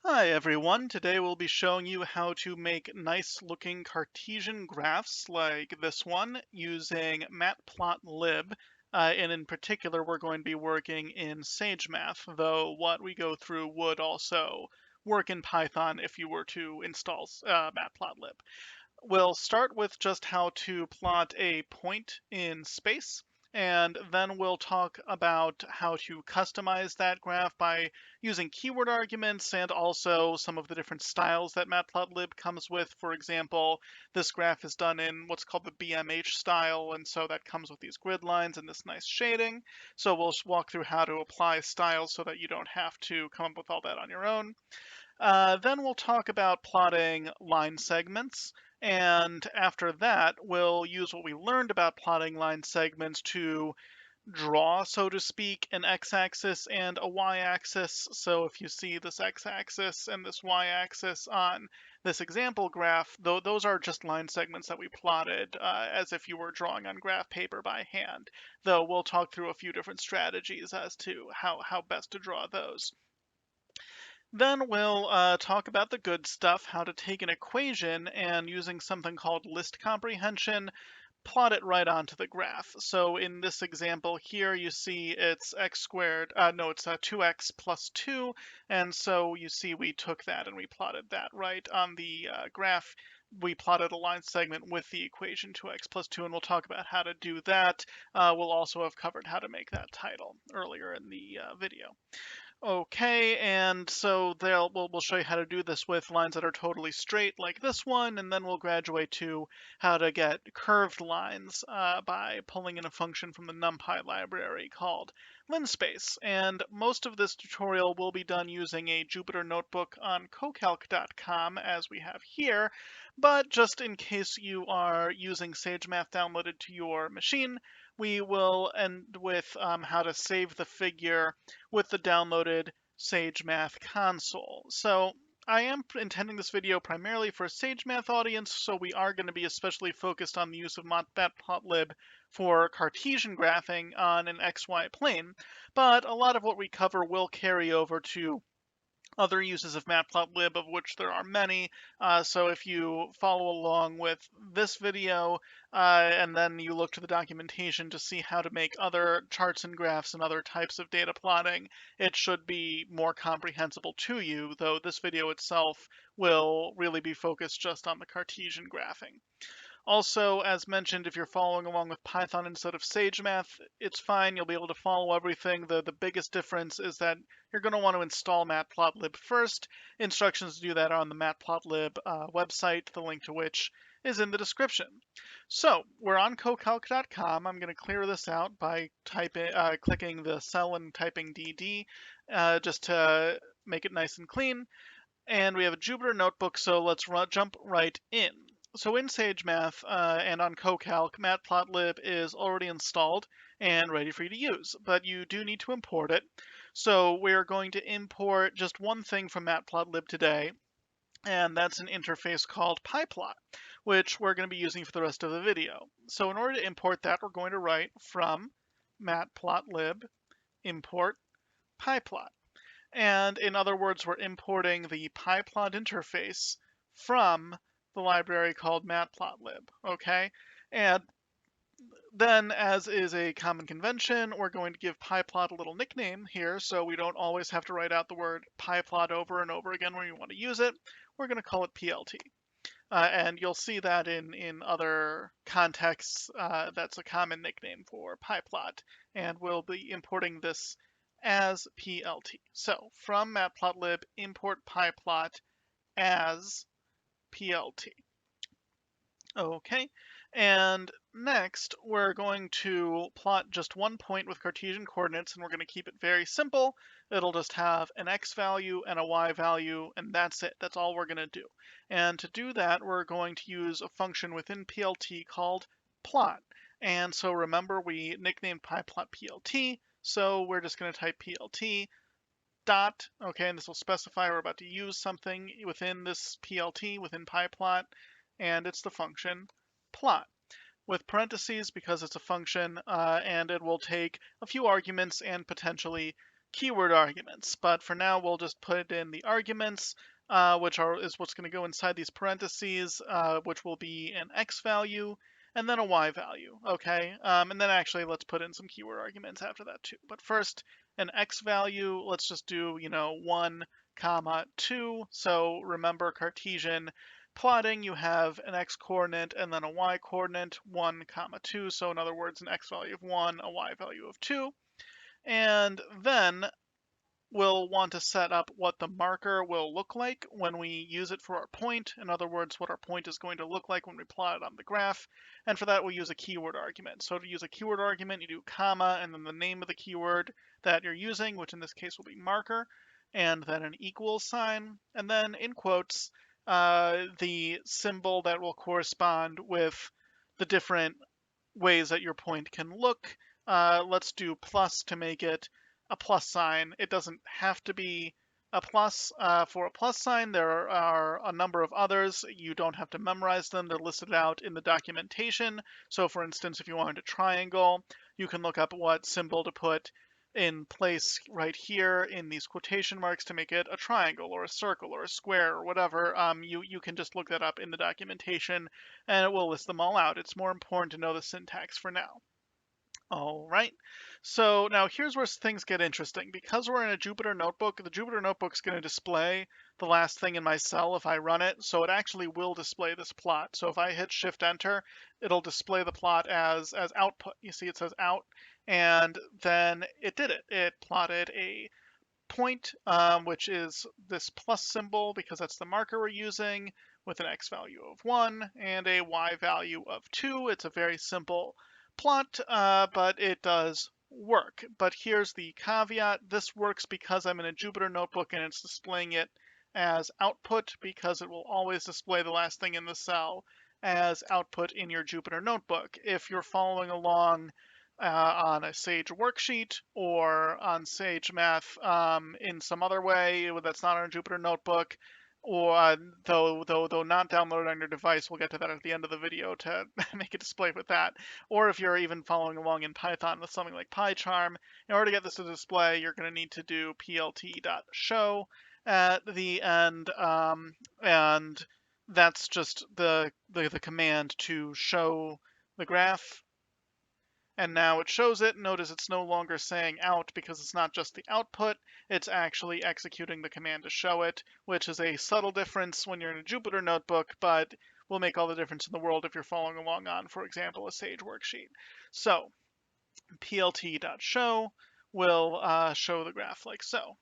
Hi everyone, today we'll be showing you how to make nice looking Cartesian graphs like this one using Matplotlib. And in particular, we're going to be working in SageMath, though what we go through would also work in Python if you were to install Matplotlib. We'll start with just how to plot a point in space, and then we'll talk about how to customize that graph by using keyword arguments and also some of the different styles that Matplotlib comes with. For example, this graph is done in what's called the BMH style, and so that comes with these grid lines and this nice shading. So we'll walk through how to apply styles so that you don't have to come up with all that on your own. Then we'll talk about plotting line segments. And after that, we'll use what we learned about plotting line segments to draw, so to speak, an x-axis and a y-axis. So if you see this x-axis and this y-axis on this example graph, those are just line segments that we plotted as if you were drawing on graph paper by hand. Though we'll talk through a few different strategies as to how best to draw those. Then we'll talk about the good stuff, how to take an equation and using something called list comprehension, plot it right onto the graph. So in this example here, you see it's x squared, no, it's 2x plus 2, and so you see we took that and we plotted that right on the graph. We plotted a line segment with the equation 2x plus 2, and we'll talk about how to do that. We'll also have covered how to make that title earlier in the video. Okay, and so we'll show you how to do this with lines that are totally straight like this one, and then we'll graduate to how to get curved lines by pulling in a function from the NumPy library called linspace. And most of this tutorial will be done using a Jupyter notebook on cocalc.com as we have here, but just in case you are using SageMath downloaded to your machine, we will end with how to save the figure with the downloaded SageMath console. So I am intending this video primarily for a SageMath audience, so we are going to be especially focused on the use of Matplotlib for Cartesian graphing on an XY plane, but a lot of what we cover will carry over to other uses of Matplotlib, of which there are many. So if you follow along with this video and then you look to the documentation to see how to make other charts and graphs and other types of data plotting, it should be more comprehensible to you, though this video itself will really be focused just on the Cartesian graphing. Also, as mentioned, if you're following along with Python instead of SageMath, it's fine. You'll be able to follow everything. The biggest difference is that you're going to want to install Matplotlib first. Instructions to do that are on the Matplotlib website, the link to which is in the description. So we're on cocalc.com. I'm going to clear this out by clicking the cell and typing DD just to make it nice and clean. And we have a Jupyter notebook, so let's jump right in. So in SageMath and on CoCalc, Matplotlib is already installed and ready for you to use, but you do need to import it. So we're going to import just one thing from Matplotlib today, and that's an interface called Pyplot, which we're going to be using for the rest of the video. So in order to import that, we're going to write from Matplotlib import Pyplot. And in other words, we're importing the Pyplot interface from the library called Matplotlib, okay? And then, as is a common convention, we're going to give Pyplot a little nickname here, so we don't always have to write out the word Pyplot over and over again when we want to use it. We're going to call it PLT. And you'll see that in other contexts, that's a common nickname for Pyplot. And we'll be importing this as PLT. So from Matplotlib, import Pyplot as PLT. Okay, and next we're going to plot just one point with Cartesian coordinates, and we're going to keep it very simple. It'll just have an x value and a y value, and that's it. That's all we're going to do. And to do that, we're going to use a function within PLT called plot. And so remember, we nicknamed Pyplot PLT, so we're just going to type PLT dot, okay, and this will specify we're about to use something within this PLT, within Pyplot, and it's the function plot with parentheses because it's a function, and it will take a few arguments and potentially keyword arguments. But for now, we'll just put in the arguments, is what's going to go inside these parentheses, which will be an x value and then a y value. Okay, and then actually let's put in some keyword arguments after that too. But first, an x value. Let's just do 1, comma 2. So remember Cartesian plotting, you have an x coordinate and then a y coordinate, 1, comma 2. So in other words, an x value of 1, a y value of 2. And then we'll want to set up what the marker will look like when we use it for our point. In other words, what our point is going to look like when we plot it on the graph. And for that, we'll use a keyword argument. So to use a keyword argument, you do comma and then the name of the keyword that you're using, which in this case will be marker, and then an equals sign, and then in quotes, the symbol that will correspond with the different ways that your point can look. Let's do plus to make it a plus sign. It doesn't have to be a plus. For a plus sign, there are a number of others. You don't have to memorize them. They're listed out in the documentation. So for instance, if you wanted a triangle, you can look up what symbol to put in place right here in these quotation marks to make it a triangle or a circle or a square or whatever. You can just look that up in the documentation and it will list them all out. It's more important to know the syntax for now. All right, so now here's where things get interesting. Because we're in a Jupyter Notebook, the Jupyter Notebook's going to display the last thing in my cell if I run it, so it actually will display this plot. So if I hit Shift-Enter, it'll display the plot as output. You see it says out, and then it did it. It plotted a point, which is this plus symbol because that's the marker we're using, with an x value of 1 and a y value of 2. It's a very simple plot, but it does work. But here's the caveat. This works because I'm in a Jupyter Notebook and it's displaying it as output, because it will always display the last thing in the cell as output in your Jupyter Notebook. If you're following along on a Sage worksheet or on SageMath in some other way that's not on a Jupyter Notebook, or though not downloaded on your device. We'll get to that at the end of the video to make a display with that. Or if you're even following along in Python with something like PyCharm, in order to get this to display, you're going to need to do plt.show at the end, and that's just the command to show the graph. And now it shows it. Notice it's no longer saying out because it's not just the output, it's actually executing the command to show it, which is a subtle difference when you're in a Jupyter Notebook, but will make all the difference in the world if you're following along on, for example, a Sage worksheet. So plt.show will show the graph like so.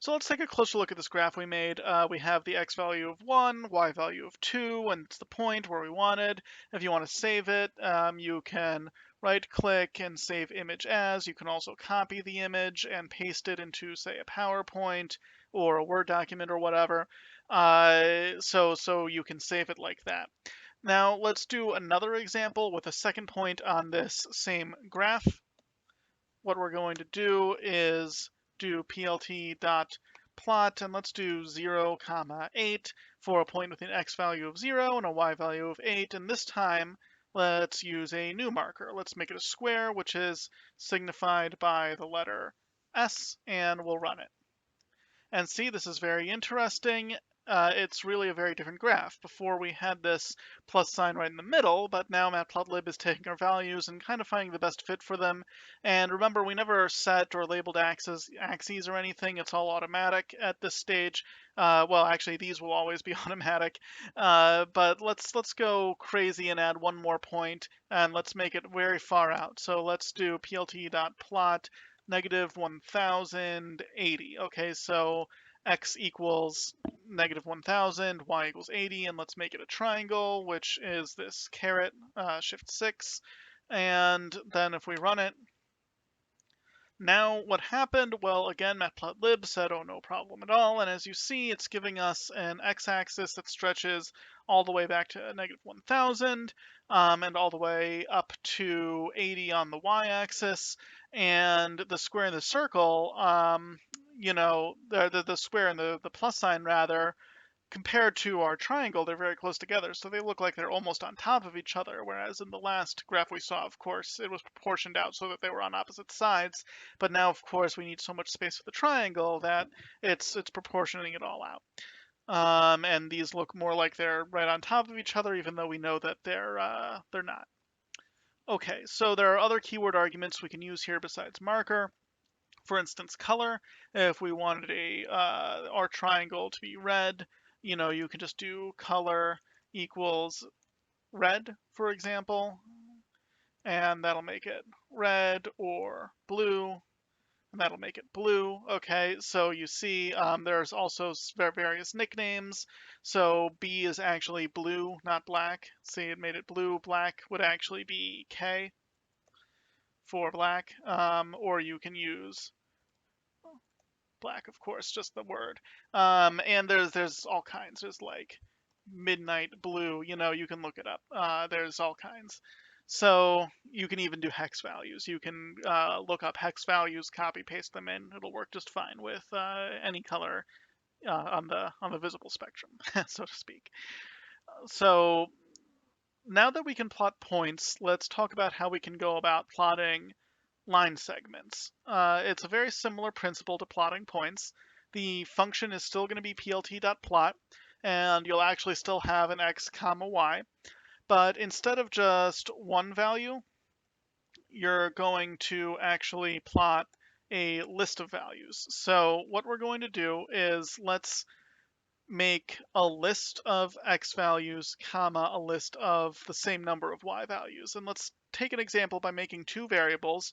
So let's take a closer look at this graph we made. We have the x value of 1, y value of 2, and it's the point where we wanted. If you want to save it, you can right-click and save image as. You can also copy the image and paste it into, say, a PowerPoint or a Word document or whatever. So you can save it like that. Now let's do another example with a second point on this same graph. What we're going to do is do plt.plot, and let's do 0, 8 for a point with an x value of 0 and a y value of 8. And this time, let's use a new marker. Let's make it a square, which is signified by the letter S, and we'll run it. And see, this is very interesting. It's really a very different graph. Before we had this plus sign right in the middle, but now Matplotlib is taking our values and kind of finding the best fit for them. And remember, we never set or labeled axes or anything. It's all automatic at this stage. Well, actually, these will always be automatic. But let's go crazy and add one more point, and let's make it very far out. So let's do plt.plot negative 1080. Okay, so x equals negative 1000, y equals 80, and let's make it a triangle, which is this caret, shift 6. And then if we run it, now what happened? Well, again, Matplotlib said, oh, no problem at all. And as you see, it's giving us an x-axis that stretches all the way back to negative 1000 and all the way up to 80 on the y-axis. And the square and the circle, the square and the plus sign rather, compared to our triangle, they're very close together, so they look like they're almost on top of each other, whereas in the last graph we saw, of course, it was proportioned out so that they were on opposite sides, but now, of course, we need so much space for the triangle that it's proportioning it all out. And these look more like they're right on top of each other, even though we know that they're not. Okay, so there are other keyword arguments we can use here besides marker. For instance, color. If we wanted our triangle to be red, you can just do color equals red, for example, and that'll make it red, or blue, and that'll make it blue. Okay, so you see there's also various nicknames. So B is actually blue, not black. See, it made it blue. Black would actually be K for black, or you can use black, of course, just the word. And there's all kinds. There's like midnight blue, you can look it up. There's all kinds. So you can even do hex values. You can look up hex values, copy paste them in. It'll work just fine with any color on the visible spectrum, so to speak. So now that we can plot points, let's talk about how we can go about plotting line segments. It's a very similar principle to plotting points. The function is still going to be plt.plot, and you'll actually still have an x comma y. But instead of just one value, you're going to actually plot a list of values. So what we're going to do is let's make a list of x values, comma, a list of the same number of y values. And let's take an example by making two variables,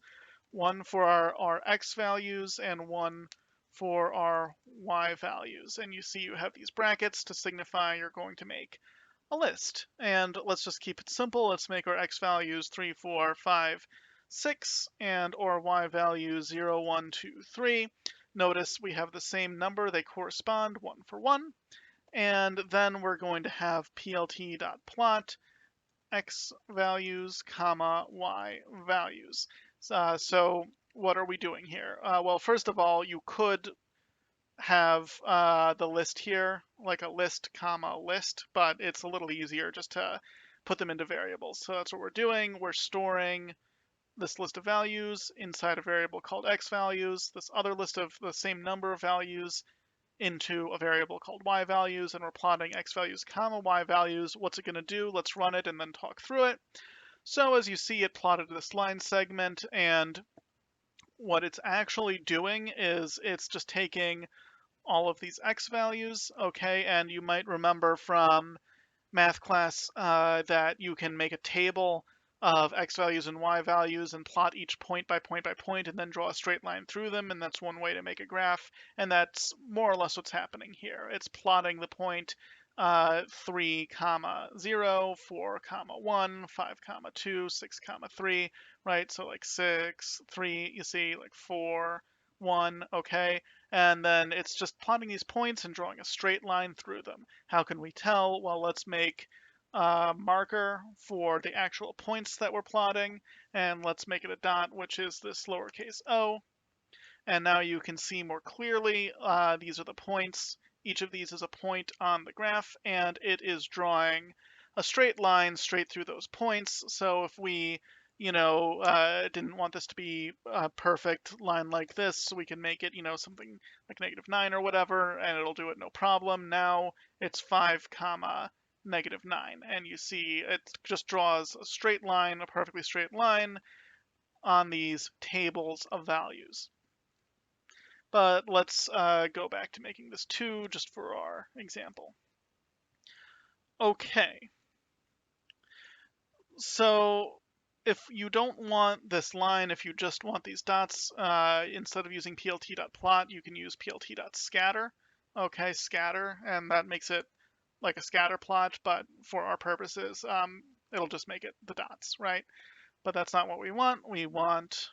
one for our x values and one for our y values. And you see you have these brackets to signify you're going to make a list. And let's just keep it simple. Let's make our x values 3, 4, 5, 6, and our y values 0, 1, 2, 3. Notice we have the same number. They correspond one for one. And then we're going to have plt.plot x values, comma, y values. So what are we doing here? Well, first of all, you could have the list here, like a list, comma, list, but it's a little easier just to put them into variables. So that's what we're doing. We're storing this list of values inside a variable called x values, this other list of the same number of values into a variable called y values, and we're plotting x values, comma, y values. What's it going to do? Let's run it and then talk through it. So as you see, it plotted this line segment, and what it's actually doing is it's just taking all of these x values, okay, and you might remember from math class that you can make a table of x values and y values and plot each point by point by point and then draw a straight line through them, and that's one way to make a graph, and that's more or less what's happening here. It's plotting the point 3, comma 0, 4, comma 1, 5, comma 2, 6, comma 3, right? So like 6, 3, you see, like 4, 1, okay? And then it's just plotting these points and drawing a straight line through them. How can we tell? Well, let's make a marker for the actual points that we're plotting, and let's make it a dot, which is this lowercase o. And now you can see more clearly, these are the points. Each of these is a point on the graph, and it is drawing a straight line straight through those points. So if we didn't want this to be a perfect line like this, we can make it, something like -9 or whatever, and it'll do it no problem. Now it's 5, comma, -9, and you see it just draws a straight line, a perfectly straight line on these tables of values. But let's go back to making this 2 just for our example. Okay. So if you don't want this line, if you just want these dots, instead of using plt.plot, you can use plt.scatter. Okay, scatter, and that makes it like a scatter plot, but for our purposes, it'll just make it the dots, right? But that's not what we want. We want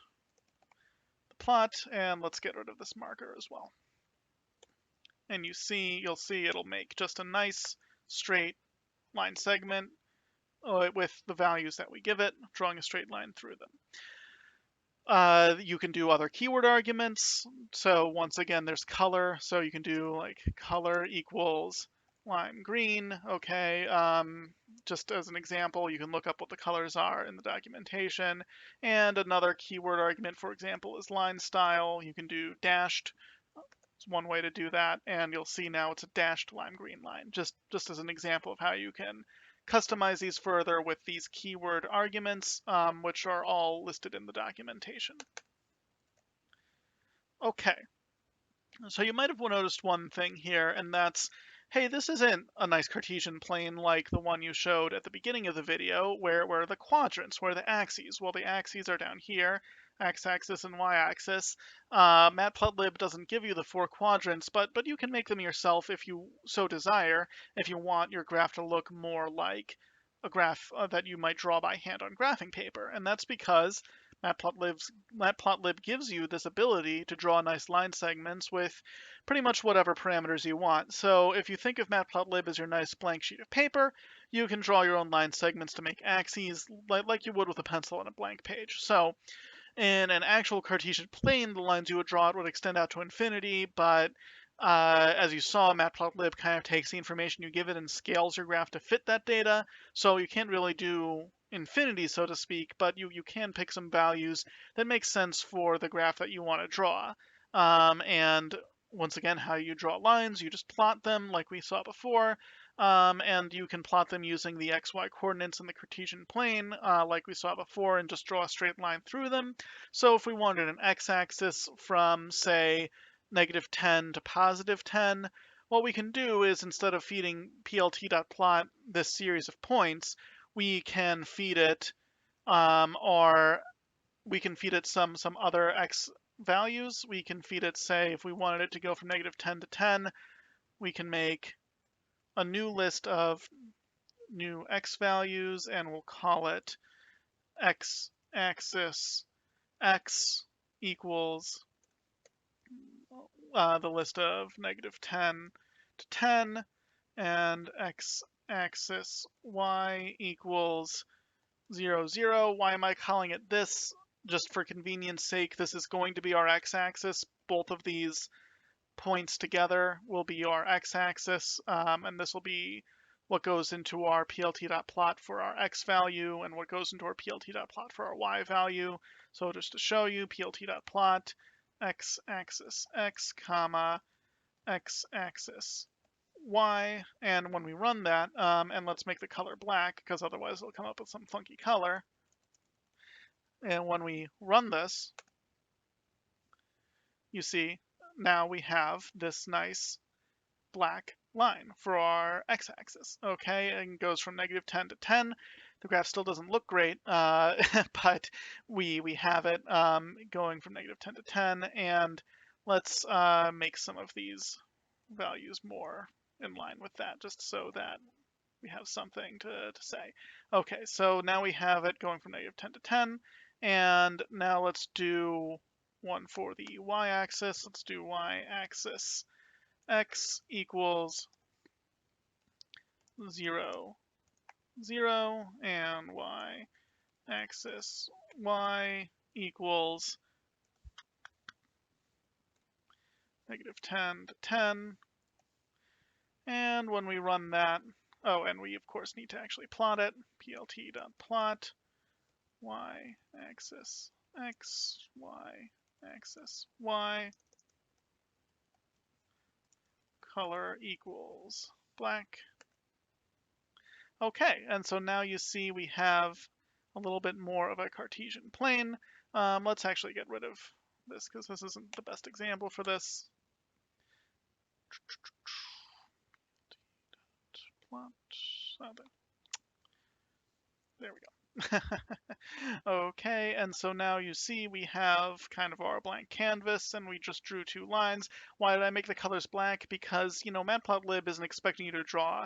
the plot, and let's get rid of this marker as well. And you'll see it'll make just a nice straight line segment with the values that we give it, drawing a straight line through them. You can do other keyword arguments. So once again, there's color. So you can do like color equals lime green. Okay, just as an example, you can look up what the colors are in the documentation. And another keyword argument, for example, is line style. You can do dashed. It's one way to do that, and you'll see now it's a dashed lime green line, just as an example of how you can customize these further with these keyword arguments, which are all listed in the documentation. Okay, so you might have noticed one thing here, and that's, hey, this isn't a nice Cartesian plane like the one you showed at the beginning of the video, where the quadrants, where the axes. Well, the axes are down here, x-axis and y-axis. Matplotlib doesn't give you the 4 quadrants, but you can make them yourself if you so desire, if you want your graph to look more like a graph that you might draw by hand on graphing paper. And that's because Matplotlib gives you this ability to draw nice line segments with pretty much whatever parameters you want. So if you think of Matplotlib as your nice blank sheet of paper, you can draw your own line segments to make axes like you would with a pencil on a blank page. So in an actual Cartesian plane, the lines you would draw would extend out to infinity, but as you saw, Matplotlib kind of takes the information you give it and scales your graph to fit that data. So you can't really do infinity, so to speak, but you can pick some values that make sense for the graph that you want to draw. And once again, how you draw lines, you just plot them like we saw before. And you can plot them using the xy coordinates in the Cartesian plane, like we saw before, and just draw a straight line through them. So if we wanted an x-axis from, say, -10 to +10, what we can do is, instead of feeding plt.plot this series of points, we can feed it some other x values. We can feed it, say, if we wanted it to go from -10 to 10, we can make a new list of new x values, and we'll call it x-axis x equals the list of -10 to 10, and x-axis y equals 0, 0. Why am I calling it this? Just for convenience sake, this is going to be our x-axis. Both of these points together will be our x-axis, and this will be what goes into our plt.plot for our x value and what goes into our plt.plot for our y value. So just to show you, plt.plot x-axis x, comma, x-axis y, and when we run that, and let's make the color black, because otherwise it'll come up with some funky color. And when we run this, you see, now we have this nice black line for our x-axis, okay? And it goes from -10 to 10. The graph still doesn't look great, but we have it going from -10 to 10, and let's make some of these values more in line with that, just so that we have something to say. Okay, so now we have it going from -10 to 10, and now let's do one for the y-axis. Let's do y-axis x equals 0, 0, and y-axis y equals -10 to 10. And when we run that, oh, and we of course need to actually plot it, plt.plot y-axis x, y-axis y, color equals black. Okay, and so now you see we have a little bit more of a Cartesian plane. Let's actually get rid of this because this isn't the best example for this. There we go. Okay, and so now you see we have kind of our blank canvas, and we just drew 2 lines. Why did I make the colors black? Because, you know, Matplotlib isn't expecting you to draw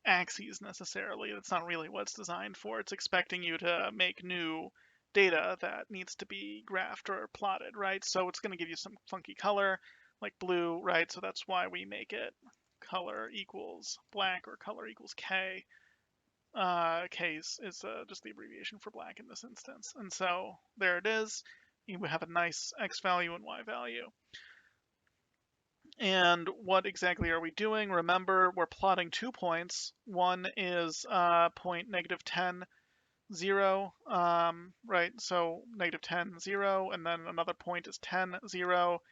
axes necessarily. That's not really what it's designed for. It's expecting you to make new data that needs to be graphed or plotted, right? So it's going to give you some funky color, like blue, right? So that's why we make it color equals black or color equals K. K is just the abbreviation for black in this instance. And so there it is. You have a nice X value and Y value. And what exactly are we doing? Remember, we're plotting 2 points. One is point -10, 0, right? So -10, 0, and then another point is 10, 0,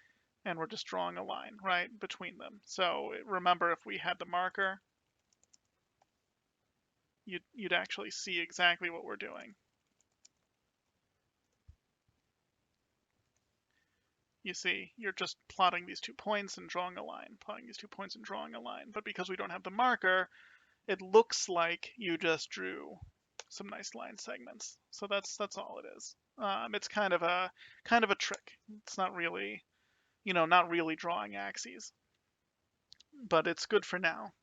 and we're just drawing a line, right, between them. So remember, if we had the marker, you'd actually see exactly what we're doing. You see, you're just plotting these 2 points and drawing a line, plotting these 2 points and drawing a line. But because we don't have the marker, it looks like you just drew some nice line segments. So that's all it is. It's kind of a trick. It's not really, not really drawing axes, but it's good for now.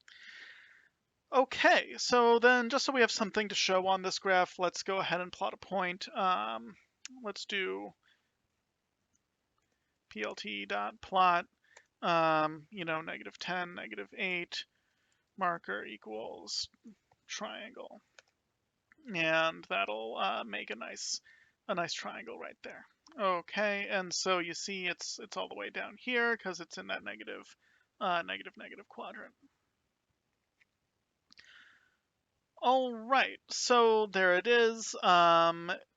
Okay, so then just so we have something to show on this graph, let's go ahead and plot a point. Let's do plt.plot, -10, -8, marker equals triangle. And that'll make a nice triangle right there. Okay, and so you see it's all the way down here because it's in that negative quadrant. All right, so there it is.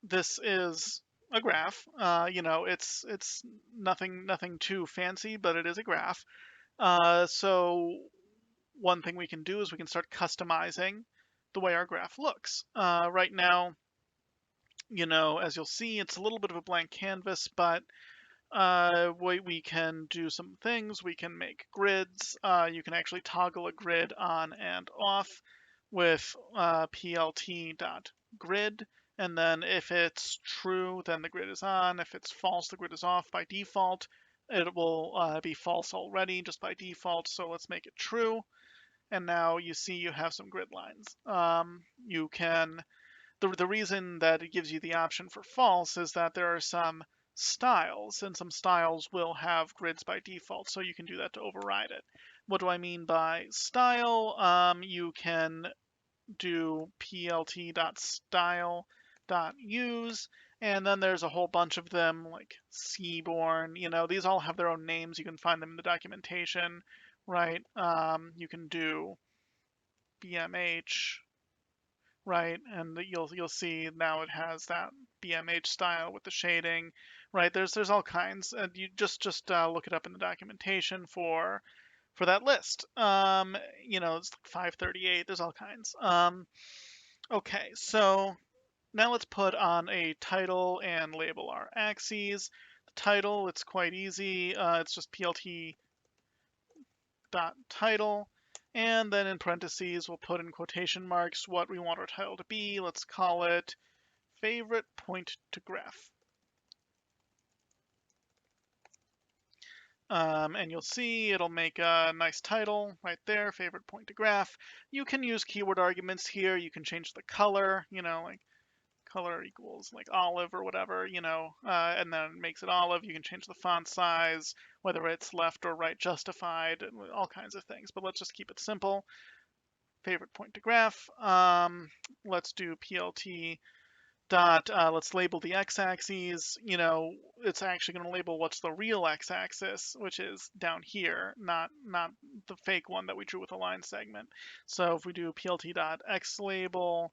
This is a graph. It's nothing too fancy, but it is a graph. So one thing we can do is we can start customizing the way our graph looks. Right now, as you'll see, it's a little bit of a blank canvas, but we can do some things. We can make grids. You can actually toggle a grid on and off with plt.grid. And then if it's true, then the grid is on. If it's false, the grid is off by default. It will be false already just by default. So let's make it true. And now you see you have some grid lines. You can, the reason that it gives you the option for false is that there are some styles, and some styles will have grids by default, so you can do that to override it. What do I mean by style? You can do plt.style.use, and then there's a whole bunch of them, like Seaborn. These all have their own names. You can find them in the documentation, right? You can do BMH, right? And you'll see now it has that BMH style with the shading, right? There's all kinds, and you just look it up in the documentation for that list. It's like 538. There's all kinds. Okay, so now let's put on a title and label our axes. The title, it's quite easy. It's just plt.title. And then in parentheses, we'll put in quotation marks what we want our title to be. Let's call it favorite point to graph. And you'll see it'll make a nice title right there, favorite point to graph. You can use keyword arguments here. You can change the color, like color equals like olive or whatever, and then it makes it olive. You can change the font size, whether it's left or right justified, all kinds of things. But let's just keep it simple. Favorite point to graph. Let's do plt dot, let's label the x-axis. It's actually going to label what's the real x-axis, which is down here, not the fake one that we drew with a line segment. So if we do plt.xlabel,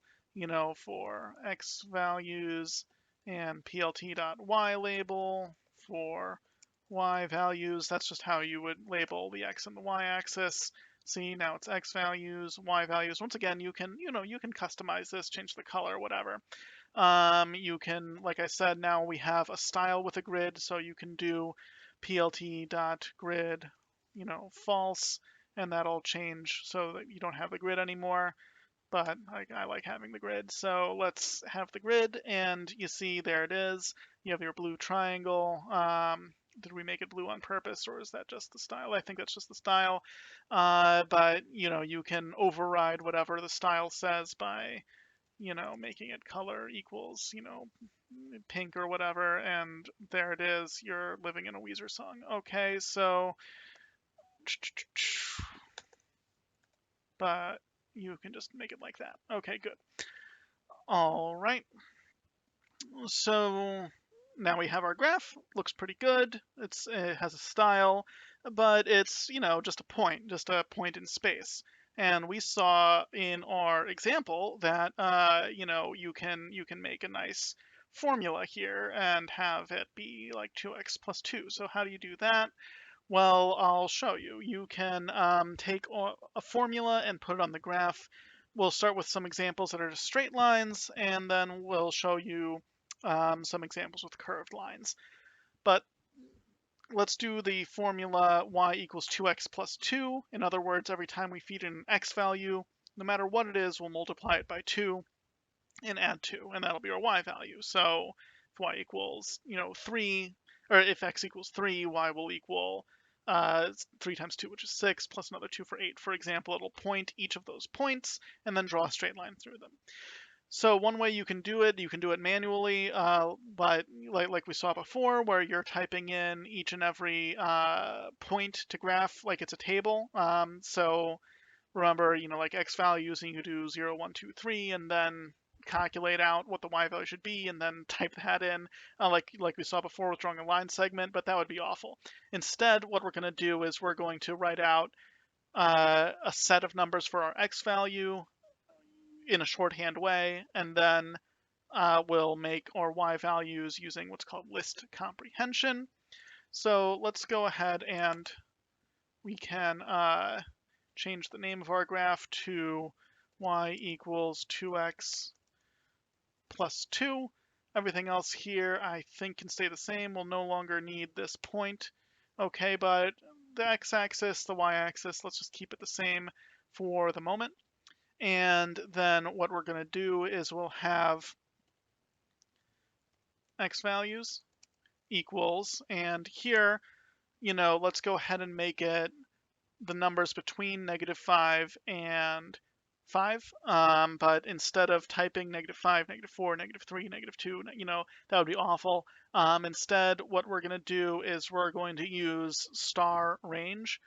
for x values, and plt.y label for y values, that's just how you would label the x and the y axis. See, now it's x values, y values. Once again, you can customize this, change the color, whatever. You can, like I said, now we have a style with a grid, so you can do plt.grid, false, and that'll change so that you don't have the grid anymore. But I like having the grid, so let's have the grid, and you see there it is. You have your blue triangle. Did we make it blue on purpose, or is that just the style? I think that's just the style. But you can override whatever the style says by making it color equals, pink or whatever, and there it is. You're living in a Weezer song. Okay, so, but you can just make it like that. Okay, good. All right. So now we have our graph. Looks pretty good. It has a style, but it's, just a point in space. And we saw in our example that, you can make a nice formula here and have it be like 2x plus 2. So how do you do that? Well, I'll show you. You can take a formula and put it on the graph. We'll start with some examples that are just straight lines, and then we'll show you some examples with curved lines. But let's do the formula y equals 2x plus 2. In other words, every time we feed in an x value, no matter what it is, we'll multiply it by 2 and add 2, and that'll be our y value. So if y equals, 3, or if x equals 3, y will equal 3 times 2, which is 6, plus another 2 for 8. For example, it'll point each of those points and then draw a straight line through them. So one way you can do it manually, but like we saw before, where you're typing in each and every point to graph like it's a table. So remember, like x values, and you do 0, 1, 2, 3, and then calculate out what the y value should be, and then type that in, like we saw before with drawing a line segment, but that would be awful. Instead, what we're going to do is we're going to write out a set of numbers for our x value in a shorthand way, and then we'll make our y values using what's called list comprehension. So let's go ahead and we can change the name of our graph to y equals 2x plus 2. Everything else here I think can stay the same. We'll no longer need this point. Okay, but the x-axis, the y-axis, let's just keep it the same for the moment. And then what we're going to do is we'll have x values equals, and here, let's go ahead and make it the numbers between -5 and 5. But instead of typing -5, -4, -3, -2, that would be awful. Instead, what we're going to do is we're going to use star range.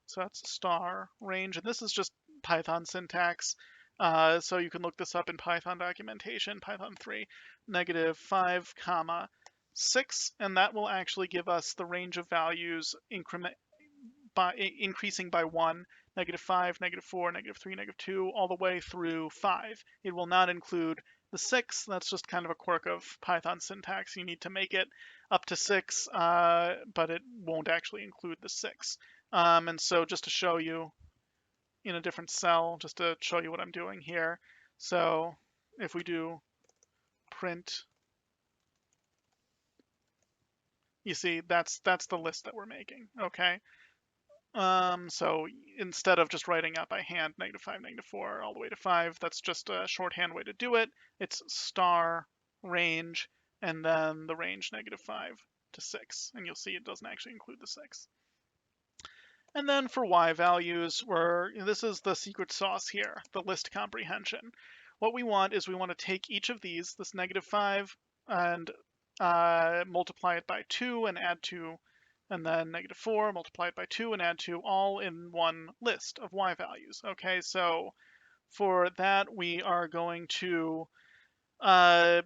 So that's star range, and this is just Python syntax. So you can look this up in Python documentation, Python 3, -5, comma 6, and that will actually give us the range of values increasing by 1, -5, -4, -3, -2, all the way through 5. It will not include the 6. That's just kind of a quirk of Python syntax. You need to make it up to 6, but it won't actually include the 6. And so just to show you in a different cell, just to show you what I'm doing here. So if we do print, you see that's the list that we're making, okay? So instead of just writing out by hand -5, -4, all the way to 5, that's just a shorthand way to do it. It's star range, and then the range -5 to 6. And you'll see it doesn't actually include the 6. And then for y values, this is the secret sauce here, the list comprehension. What we want is we want to take each of these, this -5, and multiply it by 2 and add 2, and then -4, multiply it by 2 and add 2, all in one list of y values. Okay, so for that, we are going to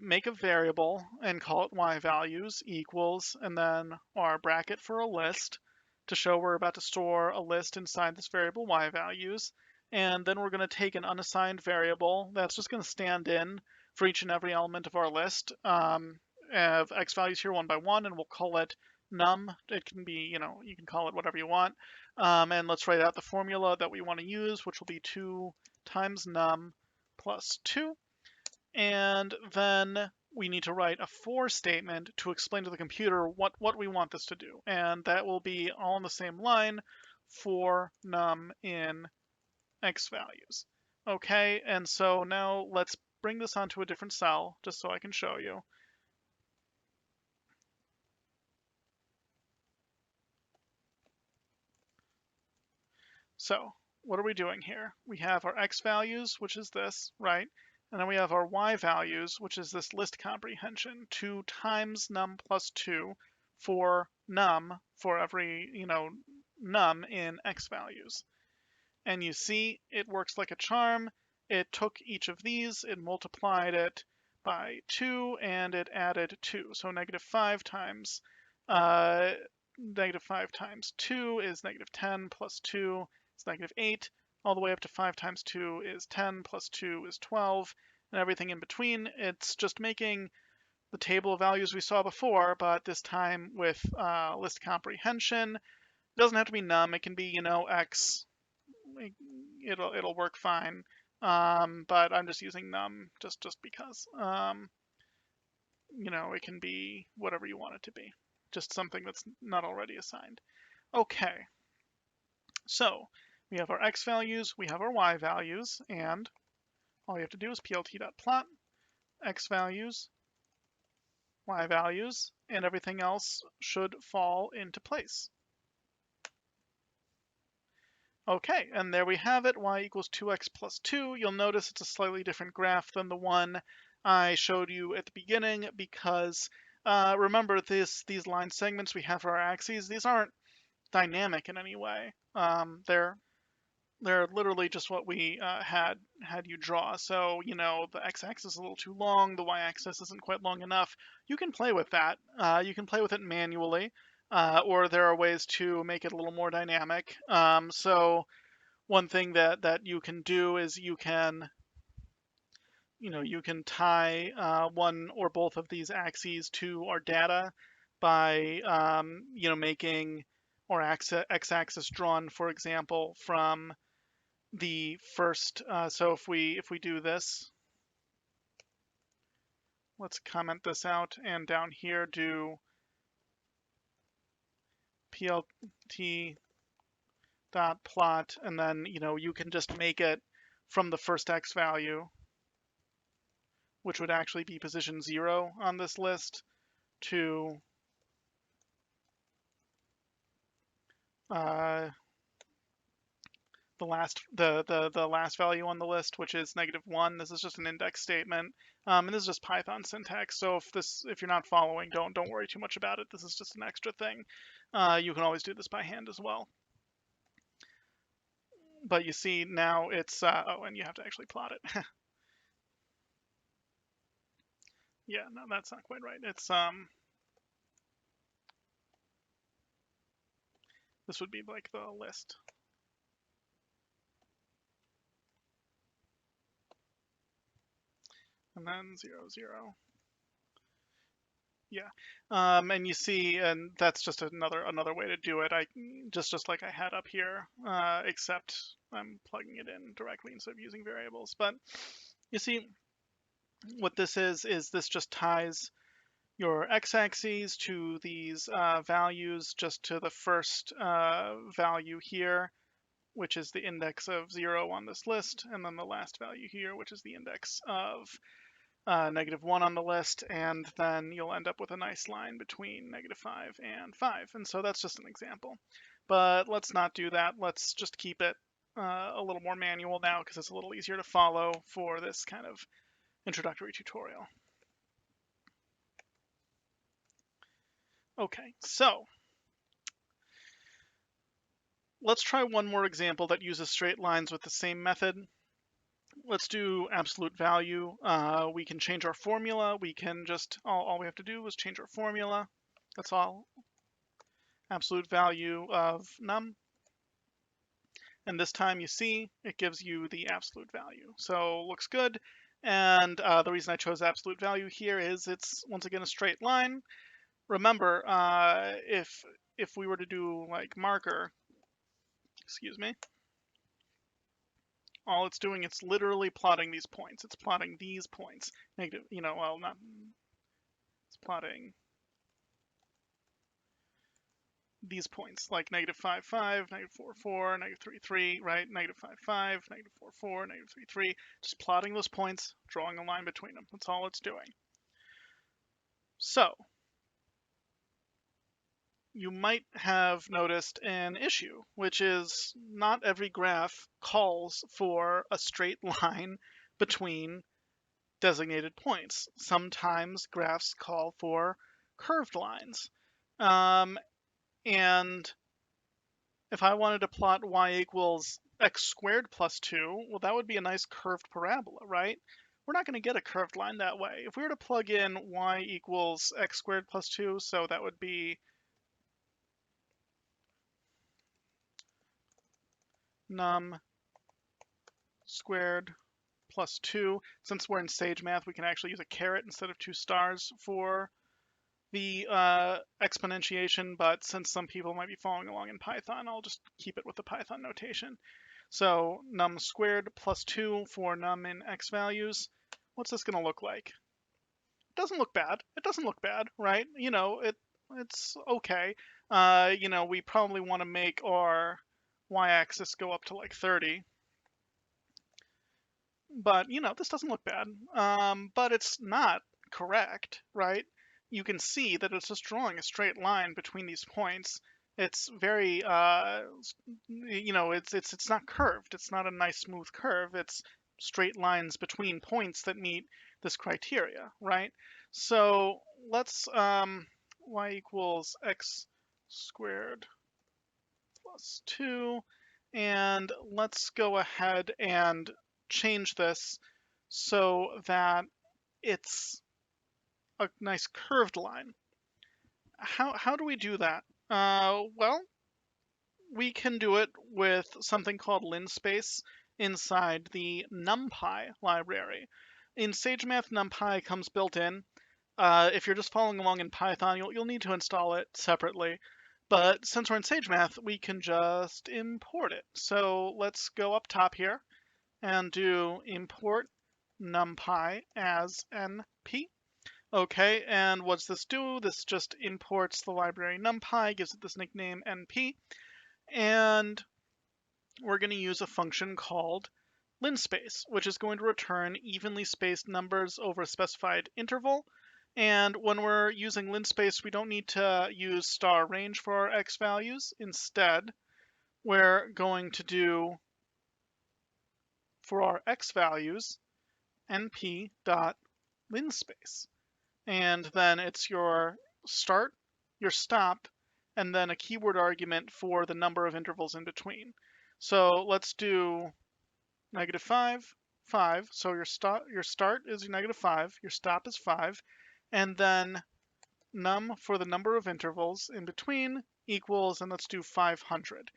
make a variable and call it y values equals, and then our bracket for a list to show we're about to store a list inside this variable y values. And then we're going to take an unassigned variable that's just going to stand in for each and every element of our list of x values here one by one, and we'll call it num. It can be, you can call it whatever you want. And let's write out the formula that we want to use, which will be 2 times num plus 2. And then we need to write a for statement to explain to the computer what we want this to do. And that will be all in the same line for num in x values. Okay, and so now let's bring this onto a different cell just so I can show you. So what are we doing here? We have our x values, which is this, right? And then we have our y values, which is this list comprehension, 2 times num plus 2 for num, for every, num in x values. And you see, it works like a charm. It took each of these, it multiplied it by 2, and it added 2. So -5 times -5 times 2 is -10 plus 2 is -8. All the way up to 5 times 2 is 10 plus 2 is 12, and everything in between. It's just making the table of values we saw before, but this time with list comprehension. It doesn't have to be num. It can be, x. It'll work fine. But I'm just using num just because. It can be whatever you want it to be, just something that's not already assigned. Okay, so we have our x values, we have our y values, and all you have to do is plt.plot x values, y values, and everything else should fall into place. Okay, and there we have it, y equals 2x plus 2. You'll notice it's a slightly different graph than the one I showed you at the beginning because remember these line segments we have for our axes, these aren't dynamic in any way. They're literally just what we had you draw. So, the x-axis is a little too long, the y-axis isn't quite long enough. You can play with that. You can play with it manually, or there are ways to make it a little more dynamic. So one thing that you can do is you can tie one or both of these axes to our data by making our x-axis drawn, for example, from the first. So if we do this, let's comment this out, and down here do plt dot plot, and then you can just make it from the first x value, which would actually be position 0 on this list, to the last value on the list, which is -1. This is just an index statement, and this is just Python syntax. So if you're not following, don't worry too much about it. This is just an extra thing. You can always do this by hand as well. But you see now it's oh, and you have to actually plot it. Yeah, no, that's not quite right. It's this would be like the list. And then 0, 0. Yeah, and you see, and that's just another way to do it. I just like I had up here, except I'm plugging it in directly instead of using variables. But you see, what this is this just ties your x-axes to these values just to the first value here, which is the index of 0 on this list, and then the last value here, which is the index of -1 on the list, and then you'll end up with a nice line between -5 and 5. And so that's just an example. But let's not do that. Let's just keep it a little more manual now because it's a little easier to follow for this kind of introductory tutorial. Okay, so let's try one more example that uses straight lines with the same method. Let's do absolute value. We can change our formula. We can just, all we have to do is change our formula. That's all. Absolute value of num. And this time you see, it gives you the absolute value. So looks good. And the reason I chose absolute value here is it's, once again, a straight line. Remember, if we were to do like marker, excuse me, all it's doing, it's literally plotting these points. It's plotting these points. Negative, well, not, it's plotting these points, like -5, 5, -4, 4, -3, 3, right? -5, 5, -4, 4, -3, 3. Just plotting those points, drawing a line between them. That's all it's doing. So you might have noticed an issue, which is not every graph calls for a straight line between designated points. Sometimes graphs call for curved lines. And if I wanted to plot y equals x squared plus 2, well, that would be a nice curved parabola, right? we're not going to get a curved line that way. If we were to plug in y equals x squared plus 2, so that would be num squared plus 2. Since we're in SageMath, we can actually use a caret instead of 2 stars for the exponentiation, but since some people might be following along in Python, I'll just keep it with the Python notation. So num squared plus 2 for num in x values. What's this going to look like? It doesn't look bad. It doesn't look bad, right? It's okay. We probably want to make our y-axis go up to like 30. But, this doesn't look bad. But it's not correct, right? You can see that it's just drawing a straight line between these points. It's very, it's not curved. It's not a nice smooth curve. It's straight lines between points that meet this criteria, right? So let's, y equals x squared plus 2, and let's go ahead and change this so that it's a nice curved line. How do we do that? Well, we can do it with something called linspace inside the NumPy library. In SageMath, NumPy comes built in. If you're just following along in Python, you'll need to install it separately. But since we're in SageMath, we can just import it. So let's go up top here and do import numpy as np. Okay, and what's this do? This just imports the library numpy, gives it this nickname np, and we're going to use a function called linspace, which is going to return evenly spaced numbers over a specified interval. And when we're using linspace, we don't need to use star range for our x values. Instead, we're going to do, for our x values, np.linspace. And then it's your start, your stop, and then a keyword argument for the number of intervals in between. So let's do -5, 5. So your start is -5, your stop is 5, and then num for the number of intervals in between equals, and let's do 500.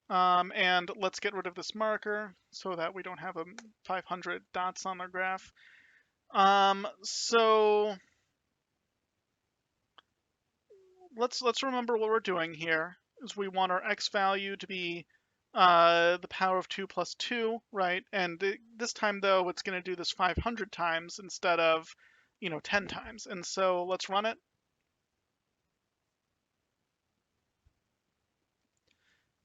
And let's get rid of this marker so that we don't have 500 dots on our graph. So let's remember what we're doing here is we want our x value to be the power of 2 plus 2, right? And this time, though, it's going to do this 500 times instead of, 10 times. And so let's run it.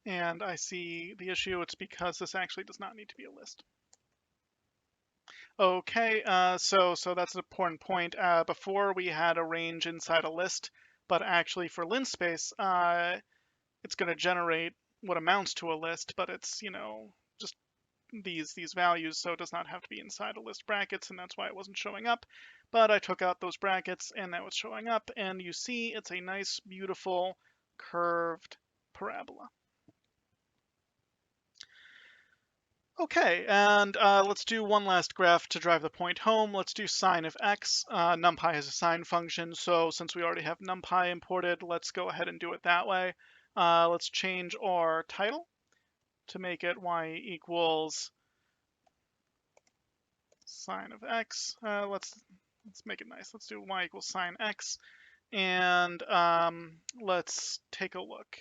And I see the issue. It's because this actually does not need to be a list. Okay, so that's an important point. Before we had a range inside a list, but actually for linspace, it's going to generate what amounts to a list, but it's, just these values, so it does not have to be inside a list brackets, and that's why it wasn't showing up. But I took out those brackets, and now it's showing up, and you see it's a nice, beautiful, curved parabola. Okay, and let's do one last graph to drive the point home. Let's do sine of x. NumPy has a sine function, so since we already have NumPy imported, let's go ahead and do it that way. Let's change our title to make it y equals sine of x. Let's make it nice. Let's do y equals sine x, and let's take a look.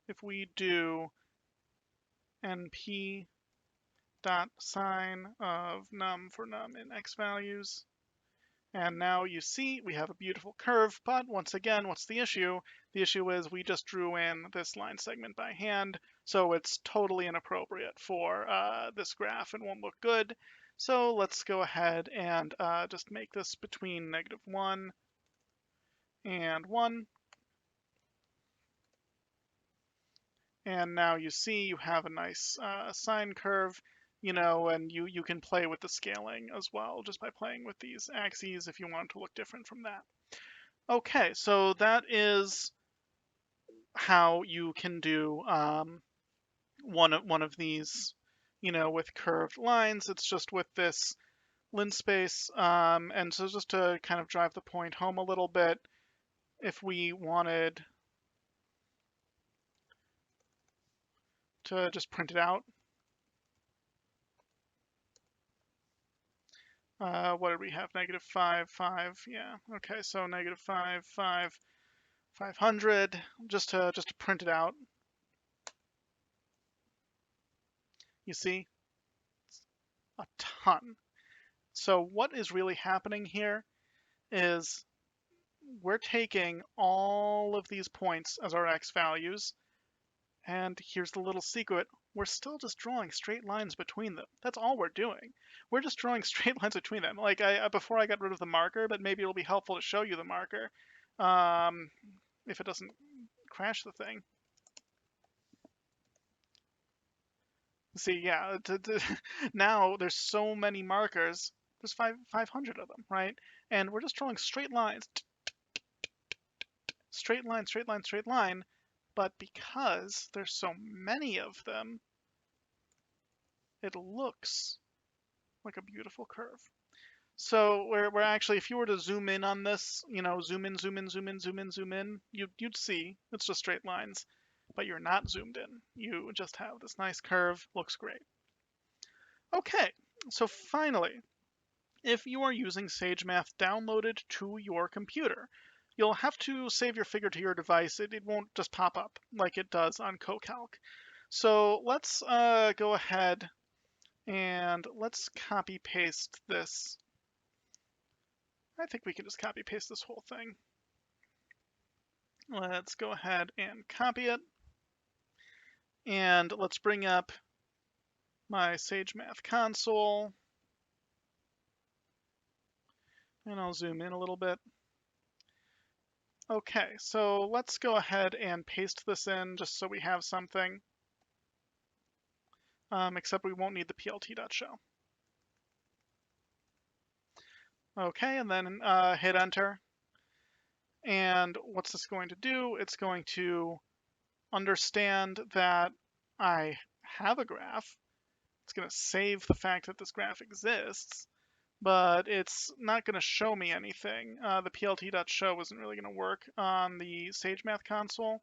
If we do np dot sine of num for num in x values. And now you see we have a beautiful curve, but once again, what's the issue? The issue is we just drew in this line segment by hand, so it's totally inappropriate for this graph and won't look good. So let's go ahead and just make this between -1 and 1. And now you see you have a nice sine curve. And you can play with the scaling as well, just by playing with these axes if you want to look different from that. Okay, so that is how you can do one of these, with curved lines. It's just with this linspace. And so just to kind of drive the point home a little bit, if we wanted to just print it out, what did we have? -5, 5. Yeah. Okay. So -5, 5, 500. Just to print it out. You see, a ton. So what is really happening here is we're taking all of these points as our x values, and here's the little secret. We're still just drawing straight lines between them. That's all we're doing. We're just drawing straight lines between them. Like before I got rid of the marker, but maybe it'll be helpful to show you the marker if it doesn't crash the thing. See, yeah, now there's so many markers. There's 500 of them, right? And we're just drawing straight lines. Straight line, straight line, straight line. But because there's so many of them, it looks like a beautiful curve. So we're actually, if you were to zoom in on this, zoom in, zoom in, zoom in, zoom in, zoom in, you'd see it's just straight lines, but you're not zoomed in. You just have this nice curve, looks great. Okay, so finally, if you are using SageMath downloaded to your computer, you'll have to save your figure to your device. It won't just pop up like it does on CoCalc. So let's go ahead and let's copy paste this. I think we can just copy paste this whole thing. Let's go ahead and copy it. And let's bring up my SageMath console. And I'll zoom in a little bit. Okay, so let's go ahead and paste this in just so we have something. Except we won't need the plt.show. Okay, and then hit enter. And what's this going to do? It's going to understand that I have a graph. It's going to save the fact that this graph exists, but it's not going to show me anything. The plt.show isn't really going to work on the SageMath console.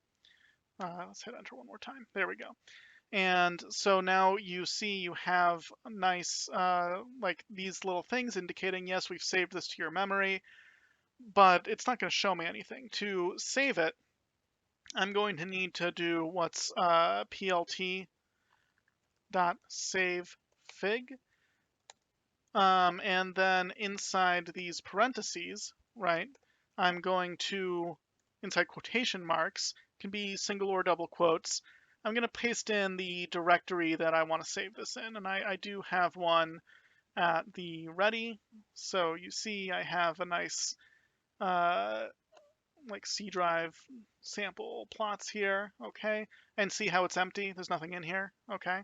Let's hit enter one more time. There we go. And so now you see you have nice, like these little things indicating, yes, we've saved this to your memory, but it's not going to show me anything. To save it, I'm going to need to do what's plt.savefig. And then inside these parentheses, right, I'm going to, inside quotation marks, can be single or double quotes, I'm going to paste in the directory that I want to save this in. And I do have one at the ready. So you see I have a nice like C drive sample plots here, okay? And see how it's empty? There's nothing in here, okay?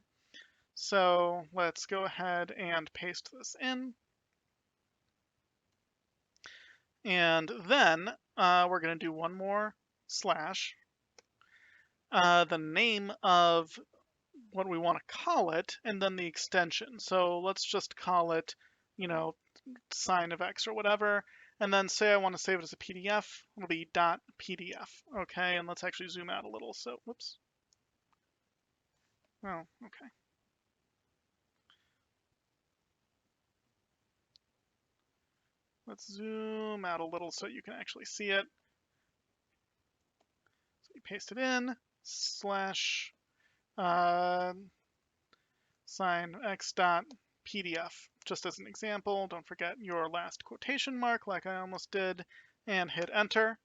So let's go ahead and paste this in. And then we're going to do one more slash. The name of what we want to call it, and then the extension. So let's just call it, sign of X or whatever. And then say I want to save it as a PDF, it'll be .pdf. Okay, and let's actually zoom out a little. So, whoops. Oh, okay. Let's zoom out a little so you can actually see it. So you paste it in, slash sign x.pdf. Just as an example, don't forget your last quotation mark like I almost did, and hit enter.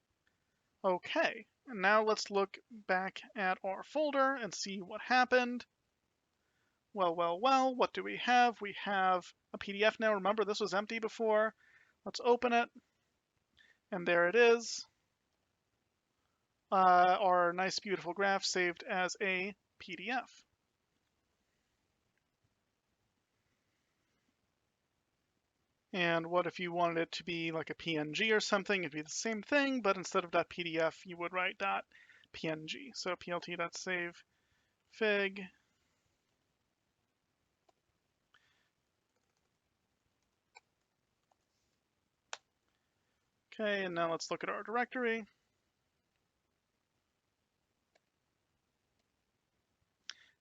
Okay, and now let's look back at our folder and see what happened. Well, what do we have? We have a PDF now. Remember, this was empty before. Let's open it, and there it is. Our nice, beautiful graph saved as a PDF. And what if you wanted it to be like a PNG or something? It'd be the same thing, but instead of .pdf, you would write .png. So plt.savefig. Okay, and now let's look at our directory.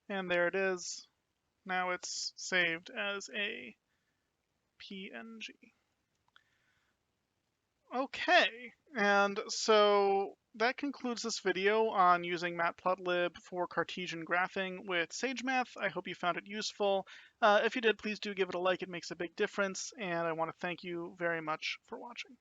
And there it is. Now it's saved as a PNG. Okay, and so that concludes this video on using Matplotlib for Cartesian graphing with SageMath. I hope you found it useful. If you did, please do give it a like. It makes a big difference, and I want to thank you very much for watching.